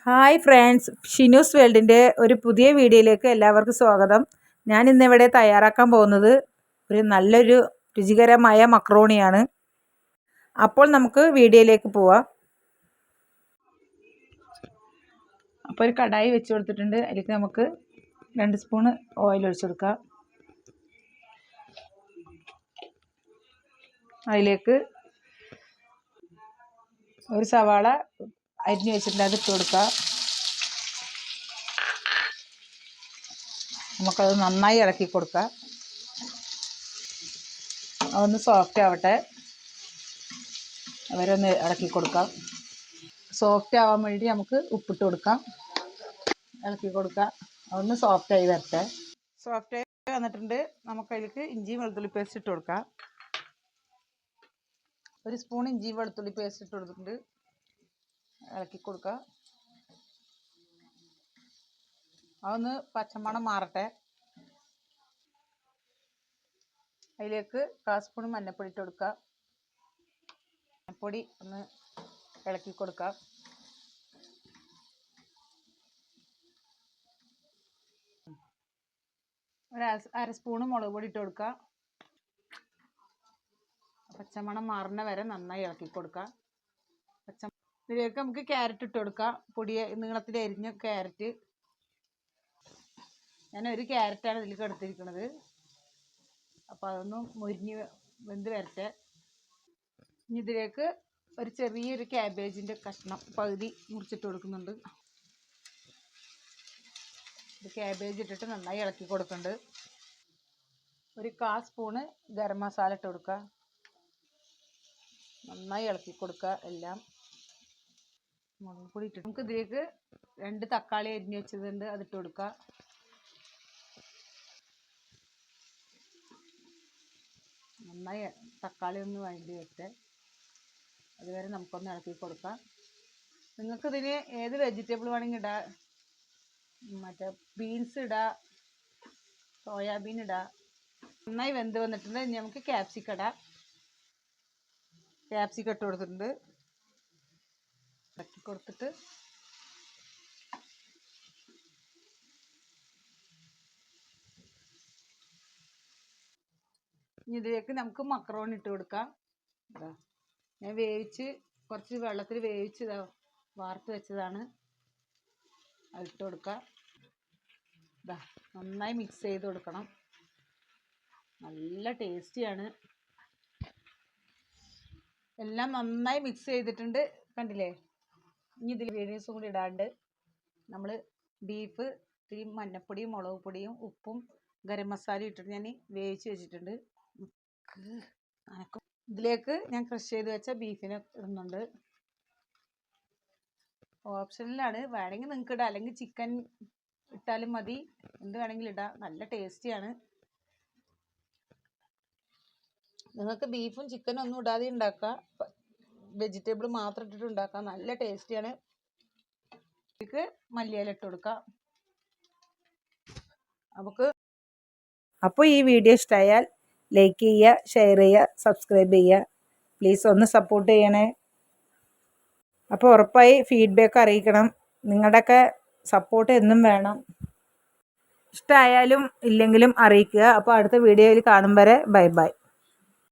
Hi friends, Shinu's വേൾഡിൻ്റെ ഒരു പുതിയ വീഡിയോയിലേക്ക് എല്ലാവർക്കും സ്വാഗതം. ഞാൻ ഇന്നിവിടെ തയ്യാറാക്കാൻ പോകുന്നത് ഒരു നല്ലൊരു രുചികരമായ മക്രോണിയാണ്. അപ്പോൾ നമുക്ക് വീഡിയോയിലേക്ക് പോവാം. അപ്പോൾ ഒരു കടായി വെച്ച് കൊടുത്തിട്ടുണ്ട്. അതിലേക്ക് നമുക്ക് 2 സ്പൂണ് ഓയിൽ ഒഴിച്ചു കൊടുക്കാം. അതിലേക്ക് ഒരു സവാള അരിഞ്ഞ് വെച്ചിട്ടുണ്ട്, അത് ഇട്ട് കൊടുക്കുക. നമുക്കത് നന്നായി ഇളക്കി കൊടുക്കുക. അതൊന്ന് സോഫ്റ്റ് ആവട്ടെ, അവരൊന്ന് ഇളക്കി കൊടുക്കാം. സോഫ്റ്റ് ആവാൻ വേണ്ടി നമുക്ക് ഉപ്പിട്ട് കൊടുക്കാം, ഇളക്കി കൊടുക്കുക. അതൊന്ന് സോഫ്റ്റായി വരട്ടെ. സോഫ്റ്റായി വന്നിട്ടുണ്ട്. നമുക്കതിലേക്ക് ഇഞ്ചി വെളുത്തുള്ളി പേസ്റ്റ് ഇട്ട് കൊടുക്കാം. 1 സ്പൂൺ ഇഞ്ചി വെളുത്തുള്ളി പേസ്റ്റ് ഇട്ട് കൊടുത്തിട്ടുണ്ട്, ഇളക്കി കൊടുക്കുക. അതൊന്ന് പച്ചമണം മാറട്ടെ. അതിലേക്ക് 1/4 സ്പൂൺ മഞ്ഞൾപ്പൊടി ഇട്ട് കൊടുക്കുക. മഞ്ഞൾപ്പൊടി ഒന്ന് ഇളക്കി കൊടുക്കുക. ഒരു 1/2 സ്പൂൺ മുളക് പൊടി ഇട്ട് കൊടുക്കുക. പച്ചമണം മാറുന്ന വരെ നന്നായി ഇളക്കി കൊടുക്കുക. ഇതിലേക്ക് നമുക്ക് ക്യാരറ്റ് ഇട്ട് കൊടുക്കാം. നീളത്തിൽ അരിഞ്ഞ ക്യാരറ്റ്. ഞാൻ ഒരു ക്യാരറ്റാണ് ഇതിലേക്ക് എടുത്തിരിക്കുന്നത്. അപ്പോൾ അതൊന്നും മുരിഞ്ഞ് വെന്ത് വരട്ടെ. ഇനി ഇതിലേക്ക് ഒരു ചെറിയൊരു ക്യാബേജിൻ്റെ കഷ്ണം പകുതി മുറിച്ചിട്ട് കൊടുക്കുന്നുണ്ട്. ഇത് ക്യാബേജ് ഇട്ടിട്ട് നന്നായി ഇളക്കി കൊടുക്കുന്നുണ്ട്. ഒരു 1/4 സ്പൂണ് ഗരം മസാല ഇട്ട് കൊടുക്കുക. നന്നായി ഇളക്കി കൊടുക്കുക. എല്ലാം മുളക് പൊടി ഇട്ടിട്ട് നമുക്ക് ഇതിലേക്ക് 2 തക്കാളി അരിഞ്ഞ് വെച്ചതുണ്ട്, അതിട്ട് കൊടുക്കുക. നന്നായി തക്കാളി ഒന്ന് വഴണ്ടി വരട്ടെ, അതുവരെ നമുക്കൊന്ന് ഇളക്കി കൊടുക്കാം. നിങ്ങൾക്കിതിന് ഏത് വെജിറ്റബിൾ വേണമെങ്കിൽ ഇടാം. മറ്റേ ബീൻസ് ഇടാം, സോയാബീൻ ഇടാം. നന്നായി വെന്ത് വന്നിട്ടുണ്ട്. ഇനി നമുക്ക് ക്യാപ്സിക്കം ഇടാം. ക്യാപ്സിക്കം ഇട്ട് കൊടുത്തിട്ടുണ്ട്, ഇളക്കി കൊടുത്തിട്ട് ഇനി ഇതിലേക്ക് നമുക്ക് മക്രോണി ഇട്ട് കൊടുക്കാം. ഞാൻ കുറച്ച് വെള്ളത്തിൽ വേവിച്ച് വാർത്ത് വെച്ചതാണ്, അതിട്ട് കൊടുക്കാം. നന്നായി മിക്സ് ചെയ്ത് കൊടുക്കണം. നല്ല ടേസ്റ്റിയാണ്. എല്ലാം നന്നായി മിക്സ് ചെയ്തിട്ടുണ്ട്, കണ്ടില്ലേ? ഇനി ഇതിൽ ഇൻഗ്രീഡിയൻസും കൂടി ഇടാണ്ട് നമ്മൾ ബീഫ് ഇത്തിരി മഞ്ഞപ്പൊടിയും മുളക് പൊടിയും ഉപ്പും ഗരം മസാലയും ഇട്ടിട്ട് ഞാൻ വേവിച്ച് വെച്ചിട്ടുണ്ട്. ഇതിലേക്ക് ഞാൻ ക്രഷ് ചെയ്ത് വെച്ച ബീഫിനെ ഇടുന്നുണ്ട്. ഓപ്ഷനിലാണ്, വേണമെങ്കിൽ നിങ്ങൾക്ക് ഇടാം, അല്ലെങ്കിൽ ചിക്കൻ ഇട്ടാലും മതി. എന്ത് വേണമെങ്കിലും ഇടാം. നല്ല ടേസ്റ്റിയാണ്. നിങ്ങൾക്ക് ബീഫും ചിക്കനും ഒന്നും ഇടാതെ ഉണ്ടാക്കാം, വെജിറ്റബിൾ മാത്രം ഇട്ടിട്ട് ഉണ്ടാക്കാം. നല്ല ടേസ്റ്റിയാണ്. ഇതിലേക്ക് മല്ലിയില ഇട്ട് കൊടുക്കാം. അപ്പോൾ ഈ വീഡിയോ ഇഷ്ടമായാൽ ലൈക്ക് ചെയ്യുക, ഷെയർ ചെയ്യുക, സബ്സ്ക്രൈബ് ചെയ്യുക. പ്ലീസ് ഒന്ന് സപ്പോർട്ട് ചെയ്യണേ. അപ്പോൾ ഉറപ്പായി ഫീഡ്ബാക്ക് അറിയിക്കണം. നിങ്ങളുടെയൊക്കെ സപ്പോർട്ട് എന്നും വേണം. ഇഷ്ടമായാലും ഇല്ലെങ്കിലും അറിയിക്കുക. അപ്പോൾ അടുത്ത വീഡിയോയിൽ കാണും വരെ ബൈ ബൈ.